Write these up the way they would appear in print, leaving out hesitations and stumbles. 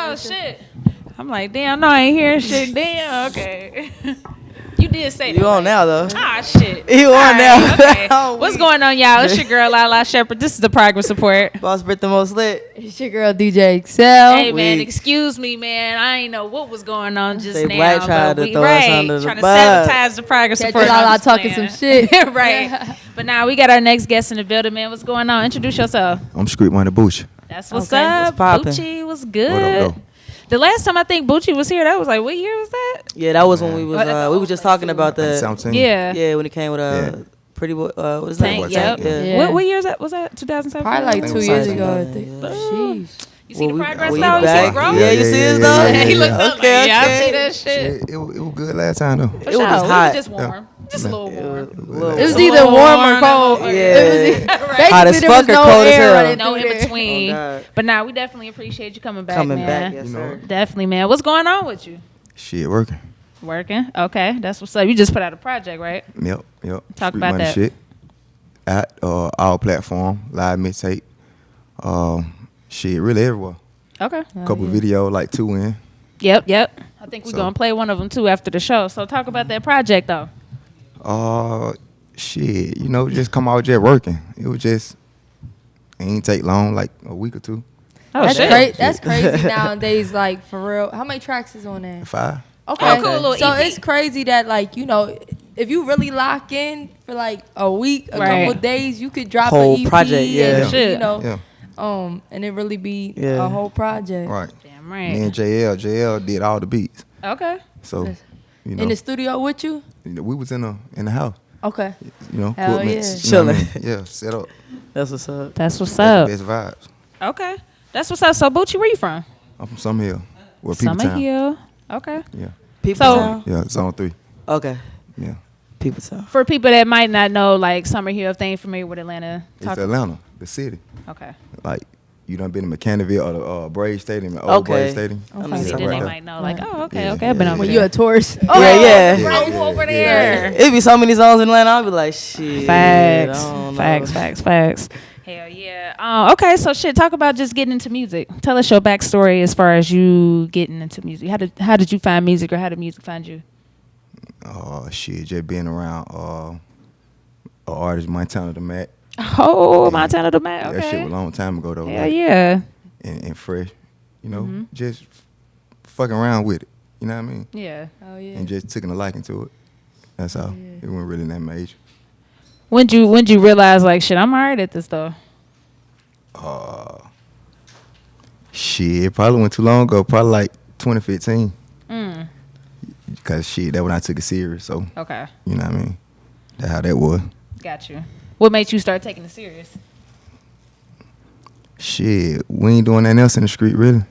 Oh shit! I'm like, damn, no, I ain't hearing shit. Damn, okay. You did say that. You on now though? Ah shit. You on now? Okay. What's going on, y'all? It's your girl Lala Shepherd. This is the Progress Report. Boss Brit the most lit. It's your girl DJ Excel. Hey man, Weak. excuse me, man. I ain't know what was going on just Say now. Black tried but to throw us under the trying to bus. sabotage the Progress Catch Report. Lala I'm just talking playing. some shit. Right. But now we got our next guest in the building, man. What's going on? Introduce yourself. I'm Street Money Booch. That's what's Okay. up. What's poppin'? Bucci was good. What up, though? The last time I think Bucci was here, that was like, what year was that? Yeah, that was when we was just talking about the 17. Yeah. yeah when he came with Yeah. Pretty Boy. What is that? Tank, Tank, yep. yeah. Yeah. What year is that? Was that 2017? Probably like think 2 it was years something ago. I like think. that. Sheesh. You see the progress we now? You see back. it grow? Yeah, you see us though? yeah, He looked yeah. up like, Okay, yeah, I okay. see that shit. It was good last time though. For It was sure. just It hot. was just warm. Just a little warm. It was a either little warm or warm. cold. Yeah. It was Right. Hot as basically there was fuck or no cold as air hell? running No through in there. between. Oh, God. But now we definitely appreciate you coming back, Coming man. back, yes You know. sir. Definitely, man. What's going on with you? Shit working. Working. Okay, that's what's up. You just put out a project, right? Yep. Talk Street about Money that. shit. At our platform, live mixtape. Shit, really everywhere. Okay. Couple video, like 2 in. Yep. I think we're So- gonna play one of them too after the show. So talk about that project though. Shit, just come out just working. It was just ain't take long, like a week or two. Oh That's shit. That's crazy nowadays. Like for real. How many tracks is on there? 5. Okay. Oh, cool, little So EP. it's crazy that like if you really lock in for like a week, a Right. couple of days, you could drop Whole an EP project, yeah. and, Shit. Yeah. and it really be Yeah. a whole project. Right. Damn Me right. and JL did all the beats. Okay. So, In the studio with you? we was in the house. Okay. Hell Equipment. yeah. You know what I mean? Yeah, set up. That's what's up. That's what's That's up. the best vibes. Okay. That's what's up. So Bucci, where you from? I'm from Summer Hill. Well, People Summer Town. Hill. Okay. Yeah. People So- Town? Yeah, Zone 3. Okay. Yeah. People Town. For people that might not know, like Summer Hill, if they ain't familiar with Atlanta, It's talk. Atlanta, the city. Okay. Like, you done been to McCannville or the Braves Stadium, the old Okay. Braves Stadium. I know Okay. See, you're then talking they about. might know, like, Right. oh, okay, Yeah, okay, I've been yeah, over When there. you a tourist. Yeah, yeah. Right over there. It'd be so many zones in Atlanta. I'd be like, shit. I don't know. Facts. Hell yeah. Okay, so shit. Talk about just getting into music. Tell us your backstory as far as you getting into music. How did you find music, or how did music find you? Shit, just being around an artist, Montana the Mac. Oh, Montana the Man. That shit Okay. was a long time ago though. Hell like, yeah. and fresh. Mm-hmm. Just fucking around with it. You know what I mean? Yeah. Oh yeah. And just taking a liking to it. That's all. Yeah. It wasn't really that major. When'd you realize like shit? I'm alright at this though. Shit, it probably went too long ago. Probably like 2015. Mm. Cause shit, that when I took it serious. So Okay. you know what I mean? That's how that was. Got you. What made you start taking it serious? Shit, we ain't doing nothing else in the street really.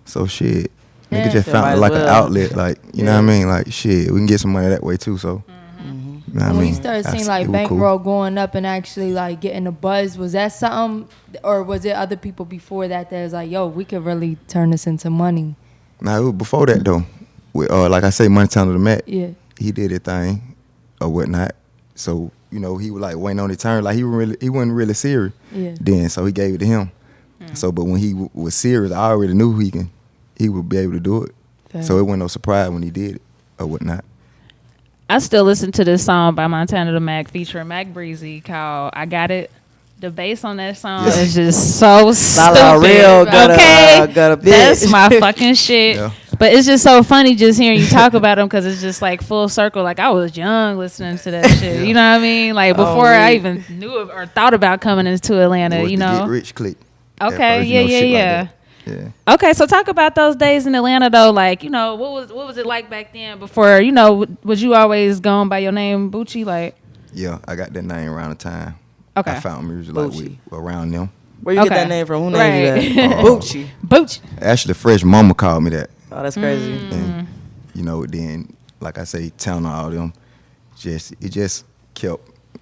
So shit, Yeah. nigga just Yeah, found might it as like an well. outlet. Like you know what I mean? Like shit, we can get some money that way too. So you know what I When mean? you started seeing That's- like it was cool. bankroll going up and actually like getting a buzz, was that something, or was it other people before that was like, yo, we could really turn this into money? Nah, it was before that though. With like I say, Montana the Mac. Yeah. He did his thing or whatnot. So he was like waiting on his turn. Like he wasn't really serious. Yeah. Then so he gave it to him. So but when he was serious, I already knew he would be able to do it. Fair. So it wasn't no surprise when he did it or whatnot. I still listen to this song by Montana the Mac featuring Mac Breezy called "I Got It." The bass on that song Yeah. is just so stupid. Lala Real got a bit. That's my fucking shit. Yeah. But it's just so funny just hearing you talk about them because it's just like full circle. Like I was young listening to that shit. You know what I mean? Like before I even knew or thought about coming into Atlanta. It was You the know? Get Rich click. at Okay. first, Yeah. shit like Yeah. that. Yeah. Okay, so talk about those days in Atlanta though. Like, you know, what was it like back then? Before, you know, was you always going by your name, Bucci? Like, Yeah, I got that name around the time. okay, I found music like Bucci. around them. Where you Okay. get that name from? Who named Right. you that? Bucci. Bucci. Actually, Fresh Mama called me that. Oh, that's crazy. Mm. And then like I say, Town and all them, it just kept,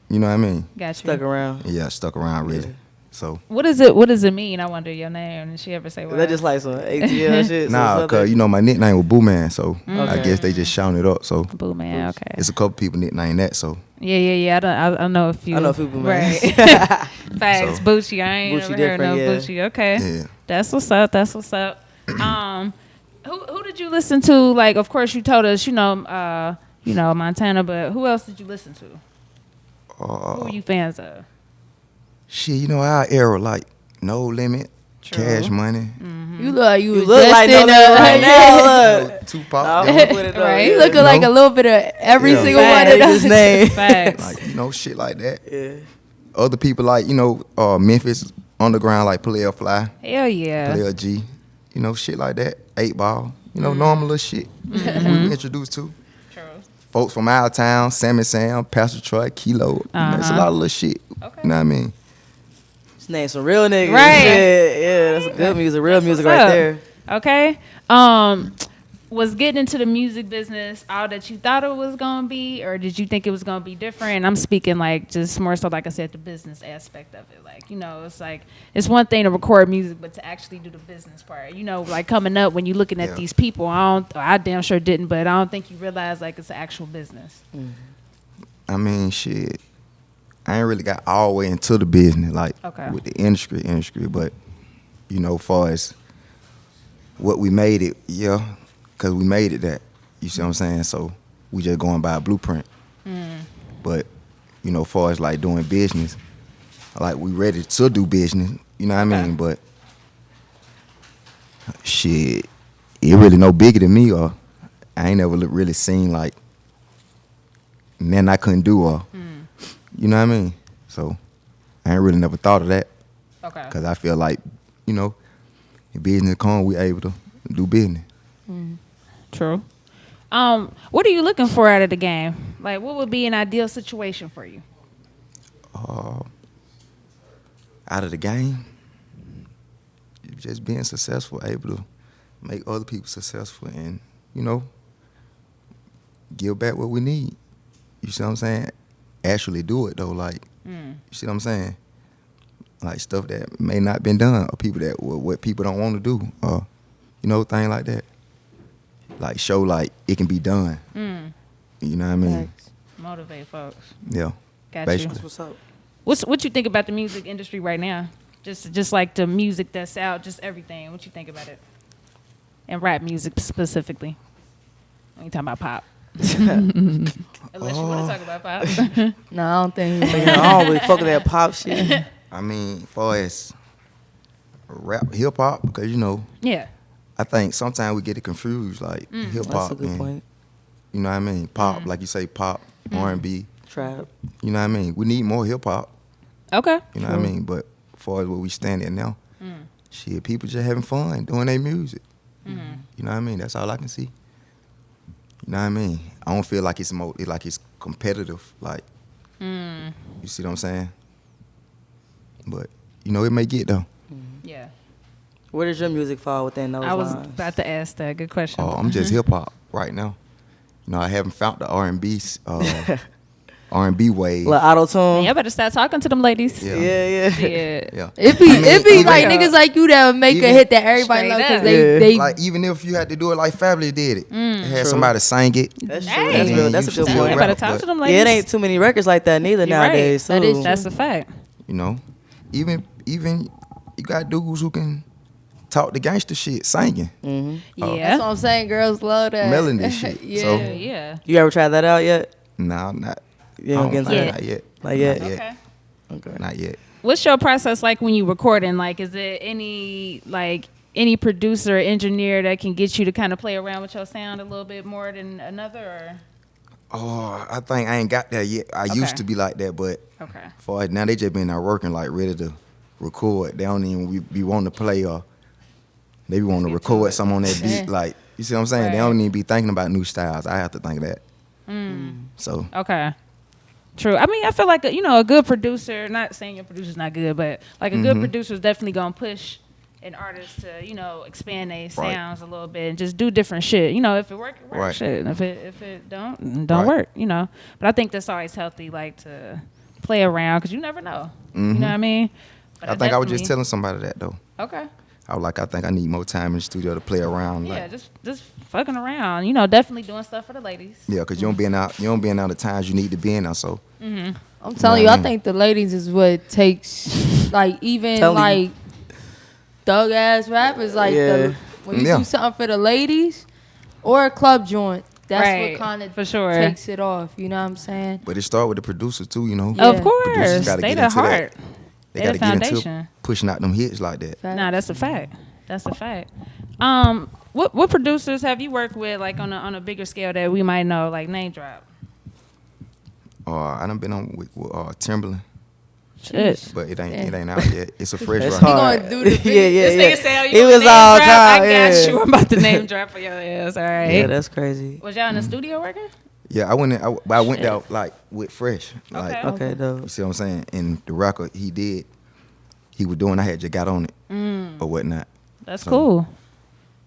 you know what I mean? Got Stuck you. around. Yeah, stuck around really. Yeah. So What does it mean? I wonder your name. Did she ever say Is what? that just like some ATL shit? nah, some cause my nickname was Boo Man, so I Okay. guess they just shouting it up. So Boo Man. Okay. it's a couple people nickname that. So Yeah. I know a few. I know a few Boo Man. Right. Facts. So- Bucci. I ain't Bucci never heard no different, yeah. Bucci. Okay. yeah, That's what's up. Who did you listen to? Like, of course, you told us, Montana, but who else did you listen to? Who were you fans of? Shit, our era, like No Limit, True. Cash Money, You look like you look just like in no there right now. Look. Tupac. I'll put it up. Right. You looking like a little bit of every Yeah. single one Facts. of those. His name. Facts. Like, shit like that. Yeah. Other people like, Memphis Underground, like Player Fly, Hell yeah. Player G, shit like that. 8 Ball, normal little shit we introduced to. True. Folks from out of town, Sammy Sam, Pastor Troy, Kilo. It's a lot of little shit. Okay. You know what I mean? Just name some real niggas. Right. Shit. Yeah, that's good music. Real music what's right up. there. Okay. Was getting into the music business all that you thought it was gonna be, or did you think it was gonna be different? And I'm speaking like just more so, like I said, the business aspect of it. Like, it's like it's one thing to record music, but to actually do the business part. Like coming up when you're looking at these people, I damn sure didn't, but I don't think you realize like it's an actual business. I mean, shit. I ain't really got all the way into the business, like with the industry, but far as what we made it, because we made it that. You see what I'm saying? So we just going by a blueprint. But far as like doing business, like we ready to do business. You know what I mean? But shit, it really no bigger than me, or I ain't never really seen like nothing I couldn't do, or you know what I mean? So I ain't really never thought of that. Okay. Because I feel like, in business come, we able to do business. True. What are you looking for out of the game? Like, what would be an ideal situation for you? Out of the game, just being successful, able to make other people successful, and, give back what we need. You see what I'm saying? Actually do it, though. Like, you see what I'm saying? Like, stuff that may not been done, or people that, what people don't want to do, or, thing like that. Like, show, like, it can be done. You know what I mean? Facts. Motivate folks. Yeah. Got Basically. you. What's up? What you think about the music industry right now? Just like the music that's out, just everything. What you think about it? And rap music specifically. We ain't talking about pop. Unless you want to talk about pop. No, I don't think. I don't really fuck with that pop shit. I mean, far as rap, hip hop, because Yeah. I think sometimes we get it confused, like hip That's a hop good and point. you know what I mean, pop, like you say, pop, R&B. Trap. You know what I mean? We need more hip hop. Okay. You know what I mean? But as far as where we stand at now, shit, people just having fun doing their music. You know what I mean? That's all I can see. You know what I mean? I don't feel like it's competitive. Like, you see what I'm saying? But it may get though. Yeah. Where does your music fall within those I was lines? about to ask that. Good question. Oh, I'm just hip hop right now. I haven't found the R&B wave. Like auto tune. Y'all better start talking to them ladies. Yeah. Yeah. Yeah. Yeah. It be even- like niggas like you that would make a even- hit that everybody Straight love because up. they Like, even if you had to do it like Fabulous did it, had True. somebody sing it. That's true. Hey. That's real. That's a You good still point. You better rap, talk but- to them Yeah, ladies. it ain't too many records like that neither You're right. nowadays. That is too. That's a fact. Even you got dudes who can talk the gangster shit singing. Mm-hmm. That's Yeah. what I'm saying. Girls love that. Melanin shit. Yeah. So- Yeah. You ever tried that out yet? Nah, not. You I don't don't get think that? not yet. Not yet. Not yet. Okay. Okay. Not yet. What's your process like when you recording? Like, is there any producer or engineer that can get you to kind of play around with your sound a little bit more than another? Or Oh, I think I ain't got that yet. I used to be like that, but okay. for now they just been out working like ready to record. They don't even be wanting to play, or they be wanting to Get to record it. something on that beat. Like, you see what I'm saying? They Right. don't even be thinking about new styles. I have to think of that. So Okay. True. I mean, I feel like a good producer. Not saying your producer's not good, but like a good producer is definitely gonna push an artist to expand their sounds a little bit and just do different shit. If it work, it work. Right. Shit. And if it don't Right. work. But I think that's always healthy, like to play around because you never know. You know what I mean? But I think I was just definitely- telling somebody that though. Okay. I was like, I think I need more time in the studio to play around. Yeah, Like, just fucking around. Definitely doing stuff for the ladies. yeah, cause you don't being out the times you need to be in now. So I'm telling You you, know what I I mean? think the ladies is what takes, like, even Telling you. like thug ass rappers, like Yeah. When you Yeah. do something for the ladies or a club joint, that's Right, what kind of for sure. takes it off. You know what I'm saying? But it started with the producers too, you know. Yeah. Of course, Producers gotta they get the into that. heart. They They got the to get into foundation. pushing out them hits like that. Facts. Nah, that's a fact. That's a fact. What producers have you worked with, like on a bigger scale that we might know, like name drop? I done been on with Timberland, Shit. but it ain't out yet. It's a fresh It's record. He hard. gonna do the yeah, video. yeah, This yeah. nigga say, oh, you It want was name all drop? time. I yeah. got you. I'm about to name drop for your ass. All right. Yeah, that's crazy. Was y'all in the studio working? Yeah, I went there like with fresh. Like, Okay. Okay, you dope. see what I'm saying? And the record he was doing, I had just got on it or whatnot. That's So- cool.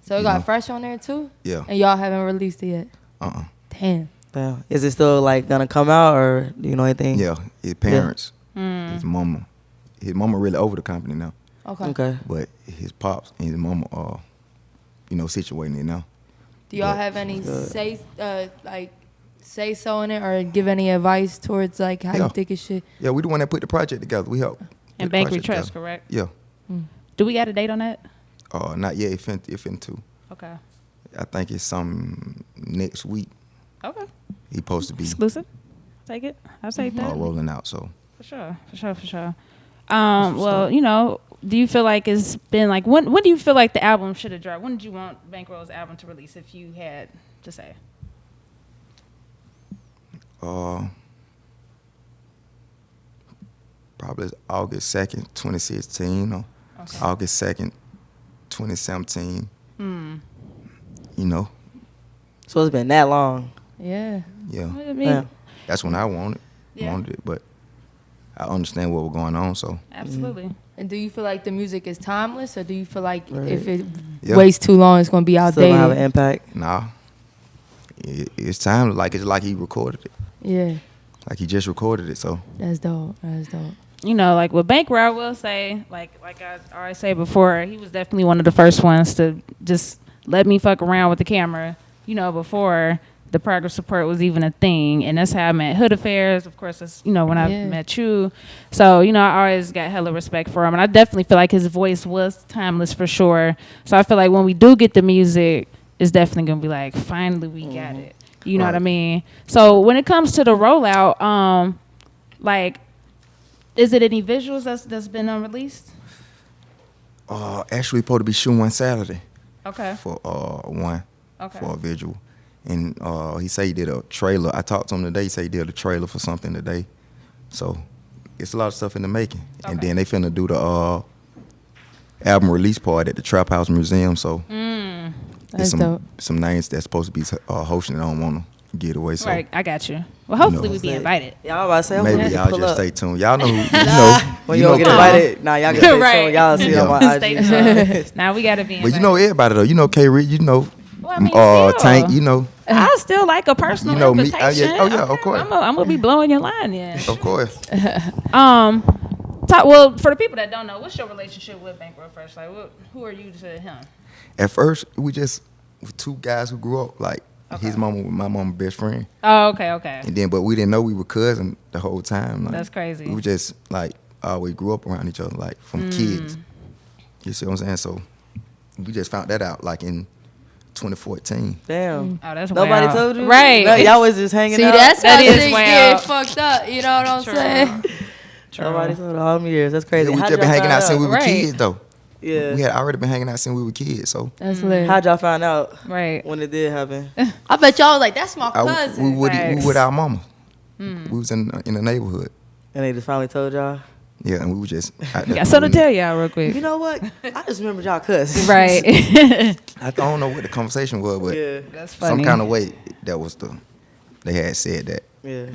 So it You got know. Fresh on there too, Yeah. and y'all haven't released it yet. Damn. Damn. Is it still like gonna come out, or do you know anything? Yeah, his parents, his mama. His mama really over the company now, Okay. Okay. but his pops and his mama are, situating it now. Do y'all But- have any say so in it, or give any advice towards like how Yeah. you think it should? Yeah, we the one that put the project together. We helped. put And the Bank project Trust, together. correct? Yeah. Do we got a date on that? Not yet. It finna. Okay. I think it's some next week. Okay. He supposed to be Exclusive. Take it. I'll take that. rolling out. So For sure. Well, do you feel like it's been like when do you feel like the album should have dropped? When did you want Bankroll's album to release if you had to say? probably August 2nd, 2016 or August 2nd, 2017. You know, So it's been that long. Yeah. yeah. I mean, Yeah. That's when I wanted Yeah. it, but I understand what was going on. So absolutely. And do you feel like the music is timeless, or do you feel like Right. if it Yeah. waits too long, it's gonna be Still gonna have an outdated? impact. nah, it's time. It's like he recorded it. Yeah, Like he just recorded it. So that's dope. That's dope. You know, like with Bankroll, I will say, like I already said before, he was definitely one of the first ones to just let me fuck around with the camera. You know, before the progress support was even a thing, and that's how I met Hood Affairs. Of course, that's when I Yeah. met you. So I always got hella respect for him, and I definitely feel like his voice was timeless for sure. So I feel like when we do get the music, it's definitely gonna be like, finally we got it. You know what I Right. mean? So when it comes to the rollout, like, is it any visuals that's been unreleased? actually, supposed to be shooting one Saturday Okay. for one Okay. for a visual, and he said he did a trailer. I talked to him today. He said he did a trailer for something today. So it's a lot of stuff in the making, and Okay. then they finna do the album release party at the Trap House Museum. So That's there's dope. some names that's supposed to be hosting it. I don't want to give it away. So Right, I got you. Well, hopefully know. we be invited. Y'all about to say, maybe I'm y'all pull just up. stay tuned. Y'all know who When you don't get K. invited, nah, y'all get stay Right. tuned. Y'all see it on my Stay IG. tuned. Now we gotta be invited. But you know everybody though. You know K. Reed. You know Well, I mean, still. Tank. You know I still like a personal You know me. invitation. Oh, yeah, of course. I'm gonna be blowing your line in. of course. Well, for the people that don't know, what's your relationship with Bankroll Fresh? Like, who are you to him? At first we just were two guys who grew up like his mama was my mama's best friend. Oh, okay. And then, but we didn't know we were cousins the whole time. Like, That's crazy. We just like always grew up around each other, like from kids. You see what I'm saying? So we just found that out like in 2014. Damn. Oh, that's Nobody wild. told you? Right. No, y'all was just hanging See, out. that's That how is things wild. get fucked up. You know what I'm True. saying? Nobody told all them years. That's crazy. Yeah, we How'd just been y'all hanging out find since we were Right. kids, though. Yeah. We had already been hanging out since we were kids. So That's lit. How'd y'all find out Right. when it did happen? I bet y'all was like, that's my we cousin. with Facts. our mama. We was in the neighborhood. And they just finally told y'all? Yeah, and we were just. Out there Got something to doing- tell y'all real quick. You know what? I just remembered y'all cuss. Right. I don't know what the conversation was, but Yeah. That's funny. some kind of way that was they had said that, Yeah.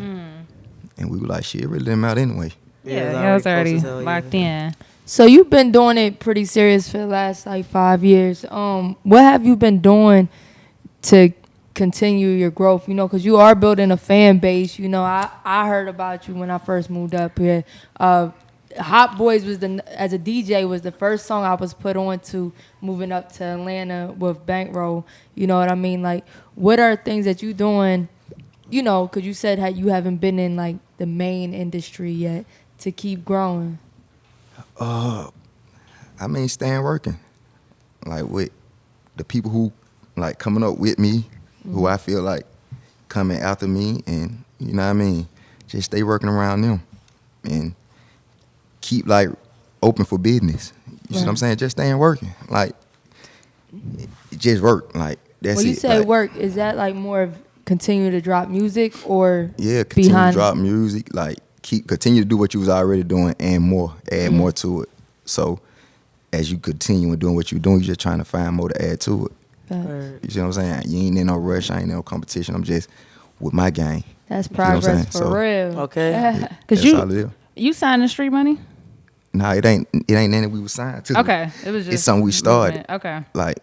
and we were like, shit, it really didn't matter anyway. Yeah, it's y'all was close already as hell, yeah. locked in. So you've been doing it pretty serious for the last like 5 years. What have you been doing to continue your growth? You know, because you are building a fan base. You know, I heard about you when I first moved up here. Hot Boys was as a DJ was the first song I was put on to moving up to Atlanta with Bankroll. You know what I mean? Like, what are things that you doing? You know, because you said how you haven't been in like the main industry yet to keep growing. I mean, staying working, like with the people who like coming up with me, who I feel like coming after me, and you know what I mean, just stay working around them and keep like open for business. You see what I'm saying? Just staying working. Like it just work. Like that's it. When you say like, work, is that like more of continue to drop music or continue behind to drop music, like continue to do what you was already doing and more, add more to it. So as you continue and doing what you're doing, you're just trying to find more to add to it. You see what I'm saying? You ain't in no rush, I ain't in no competition. I'm just with my game. That's You know what I'm progress saying? for real. Okay. Cause That's all it is. you signed the Street Money. Nah, it ain't nothing we was signed to. Okay, it was just It's something we started. movement. Okay. Like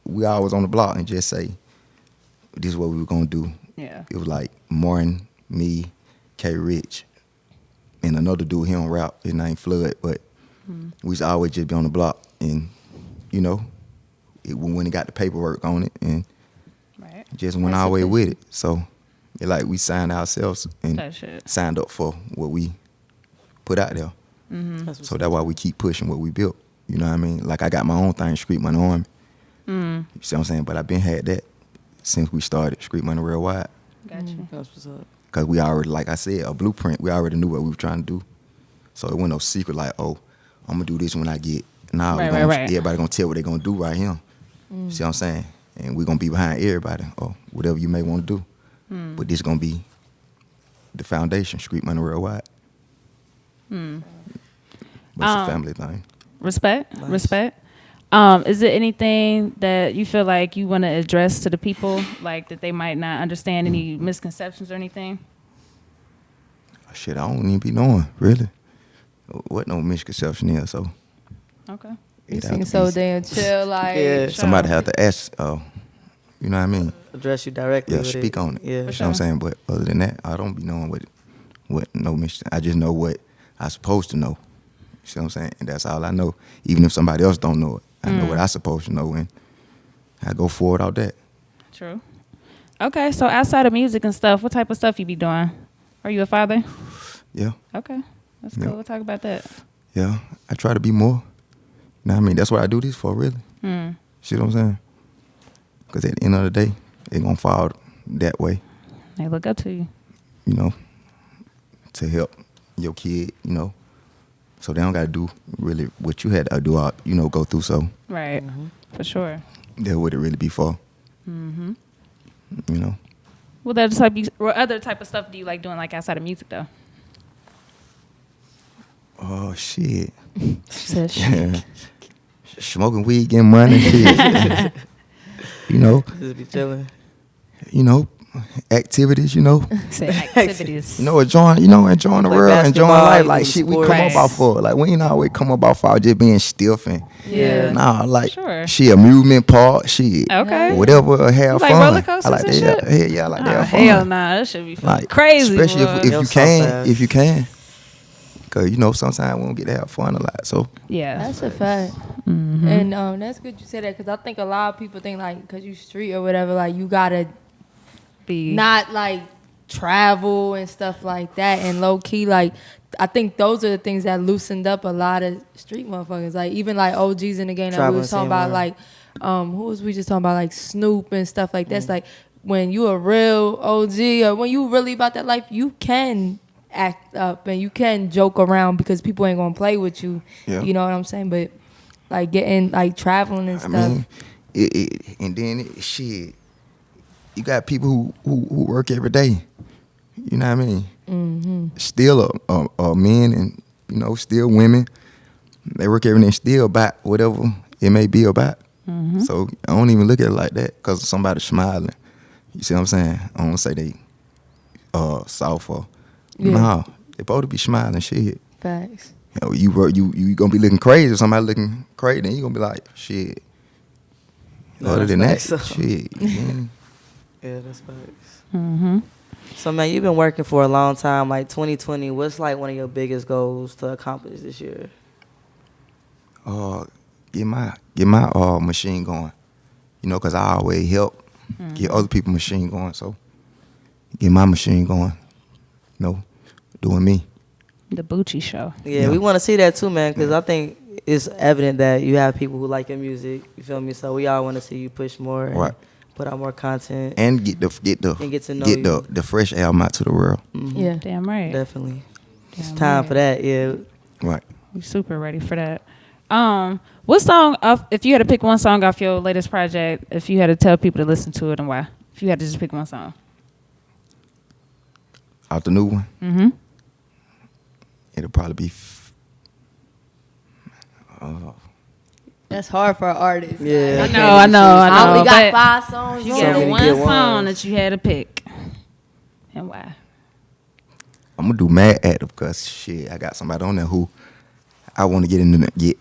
we always on the block and just say, this is what we were gonna do. Yeah. It was like Martin, me, K Rich, and another dude, he don't rap, his name Flood, but we used to always just be on the block, and you know, when he got the paperwork on it, and Right. just went our way with it. So it like we signed ourselves and That shit. signed up for what we put out there. So that's why we keep pushing what we built. You know what I mean? Like I got my own thing, Street Money Army. You see what I'm saying? But I've been had that since we started Street Money Worldwide. Gotcha. That's what's up. Cause we already, like I said, a blueprint. We already knew what we were trying to do. So it wasn't no secret like, oh, I'm gonna do this when I get. Nah, Right, right. right. Everybody gonna tell what they gonna do right here. See what I'm saying? And we're gonna be behind everybody or whatever you may want to do. But this gonna be the foundation, Street Money Worldwide. But it's a family thing. Respect. Nice. Respect. Is there anything that you feel like you want to address to the people, like that they might not understand, any misconceptions or anything? Shit, I don't even be knowing, really. What no misconception is, so. Okay. You it have seem to so be- damn chill, like Yeah. Somebody have to ask, you know what I mean? Address you directly. Yeah, with speak on it. Yeah. You know what I'm saying? But other than that, I don't be knowing what no mission. I just know what I supposed to know. You see what I'm saying? And that's all I know. Even if somebody else don't know it, I know what I supposed to know, and I go forward out that. True. Okay, so outside of music and stuff, what type of stuff you be doing? Are you a father? Yeah, Okay, that's Yeah. cool. We'll talk about that. yeah. I try to be more. You know what I mean? That's what I do this for, really. See what I'm saying? Because at the end of the day, it gonna fall that way. They look up to you. You know, to help your kid. You know. So they don't got to do really what you had to do, you know, go through. So Right. For sure. that would it really be for. You know. What other type of stuff do you like doing, like outside of music, though? Oh shit. Says Yeah. Smoking weed, getting money, shit. You know. Just be chilling. You know, activities. You know. Say activities. You know, enjoying the Play world, enjoying basketball, life. Like do shit, we sports. come up out for. Like we ain't always come up out for just being stiff and. Yeah. Nah, like Sure. shit, amusement park, shit. Okay. Whatever, have You like fun. roller coasters I like and that. shit? Yeah, I like Oh, that. Fun. hell nah, that should be fun. Like Crazy. especially boy. if Yo, you so can, fast. if you can, cause you know sometimes we don't get to have fun a lot. So Yeah. that's a fact. And that's good you said that because I think a lot of people think like because you street or whatever, like you gotta Be not like travel and stuff like that. And low key, like I think those are the things that loosened up a lot of street motherfuckers. Like even like OGs in the game that we Traveling was talking scene, about, right. like who was we just talking about, like Snoop and stuff like that. It's like when you a real OG or when you really about that life, you can act up and you can joke around because people ain't gonna play with you. Yeah. You know what I'm saying? But like getting like traveling and I stuff. mean, and then shit, you got people who work every day. You know what I mean? Still men and you know still women. They work every day, still about whatever it may be about. So I don't even look at it like that because somebody's smiling. You see what I'm saying? I don't say they soft or no. They supposed to be smiling shit. Facts. You know, you gonna be looking crazy. If somebody looking crazy, then you gonna be like, shit. No, Other that's than that, facts. shit. Man. Yeah, that's facts. So man, you've been working for a long time. Like 2020, what's like one of your biggest goals to accomplish this year? Get my machine going. You know, cause I always help get other people machine going. So get my machine going. You know, doing me. the Bucci show. Yeah, Yeah. we want to see that too, man. Because I think it's evident that you have people who like your music. You feel me? So we all want to see you push more, and Right. put out more content, And get and get to know you. the fresh album out to the world. Yeah. Damn right. Definitely. It's Damn time right. for that. Yeah. Right. We super ready for that. What song if you had to pick one song off your latest project, if you had to tell people to listen to it and why? If you had to just pick one song. Out the new one. Mm-hmm. It'll probably be. That's hard for an artist. Yeah. I know. I only got but 5 songs. You on So got it. many one good song ones. that you had to pick. And why? I'm gonna do Mad Active because shit, I got somebody on there who I want to get into get.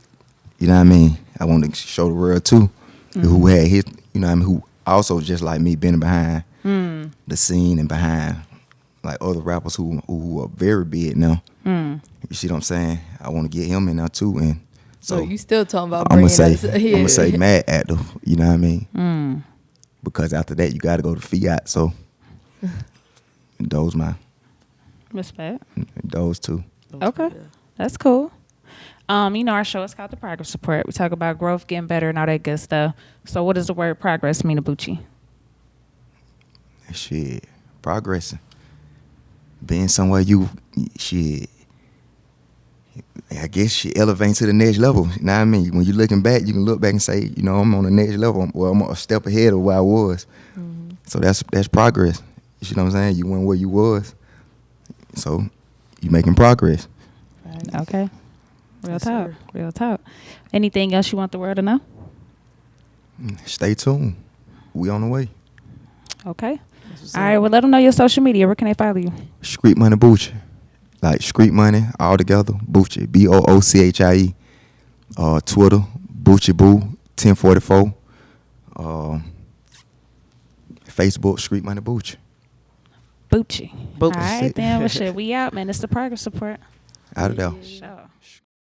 You know what I mean? I want to show the world too, who had his. You know what I mean? Who also just like me been behind the scene and behind like other rappers who are very big now. You see what I'm saying? I want to get him in there too, and So so you still talking about I'm bringing gonna us say here? I'm gonna say Mad Active. You know what I mean? Because after that you got to go to Fiat. So those Respect. those two. Okay. That's cool. Our show is called The Progress Report. We talk about growth, getting better, and all that good stuff. So what does the word progress mean to Bucci? Shit, progressing, being somewhere you shit. I guess she elevating to the next level. You know what I mean? When you're looking back, you can look back and say, I'm on the next level. Well, I'm a step ahead of where I was. So that's progress. You see what I'm saying? You went where you was. So you making progress. Okay. Real Yes, talk. sir. Real talk. Anything else you want the world to know? Stay tuned. We on the way. Okay. All right. Well, let them know your social media. Where can they follow you? Street Money Boochie. Like Street Money all together. Boochie. BOOCHIE. Twitter. Boochie Boo 1044. Facebook Street Money Boochie. Bucci. Bucci. All right, then. Well, shit, we out, man. It's the Progress Report. Out of there. Sure.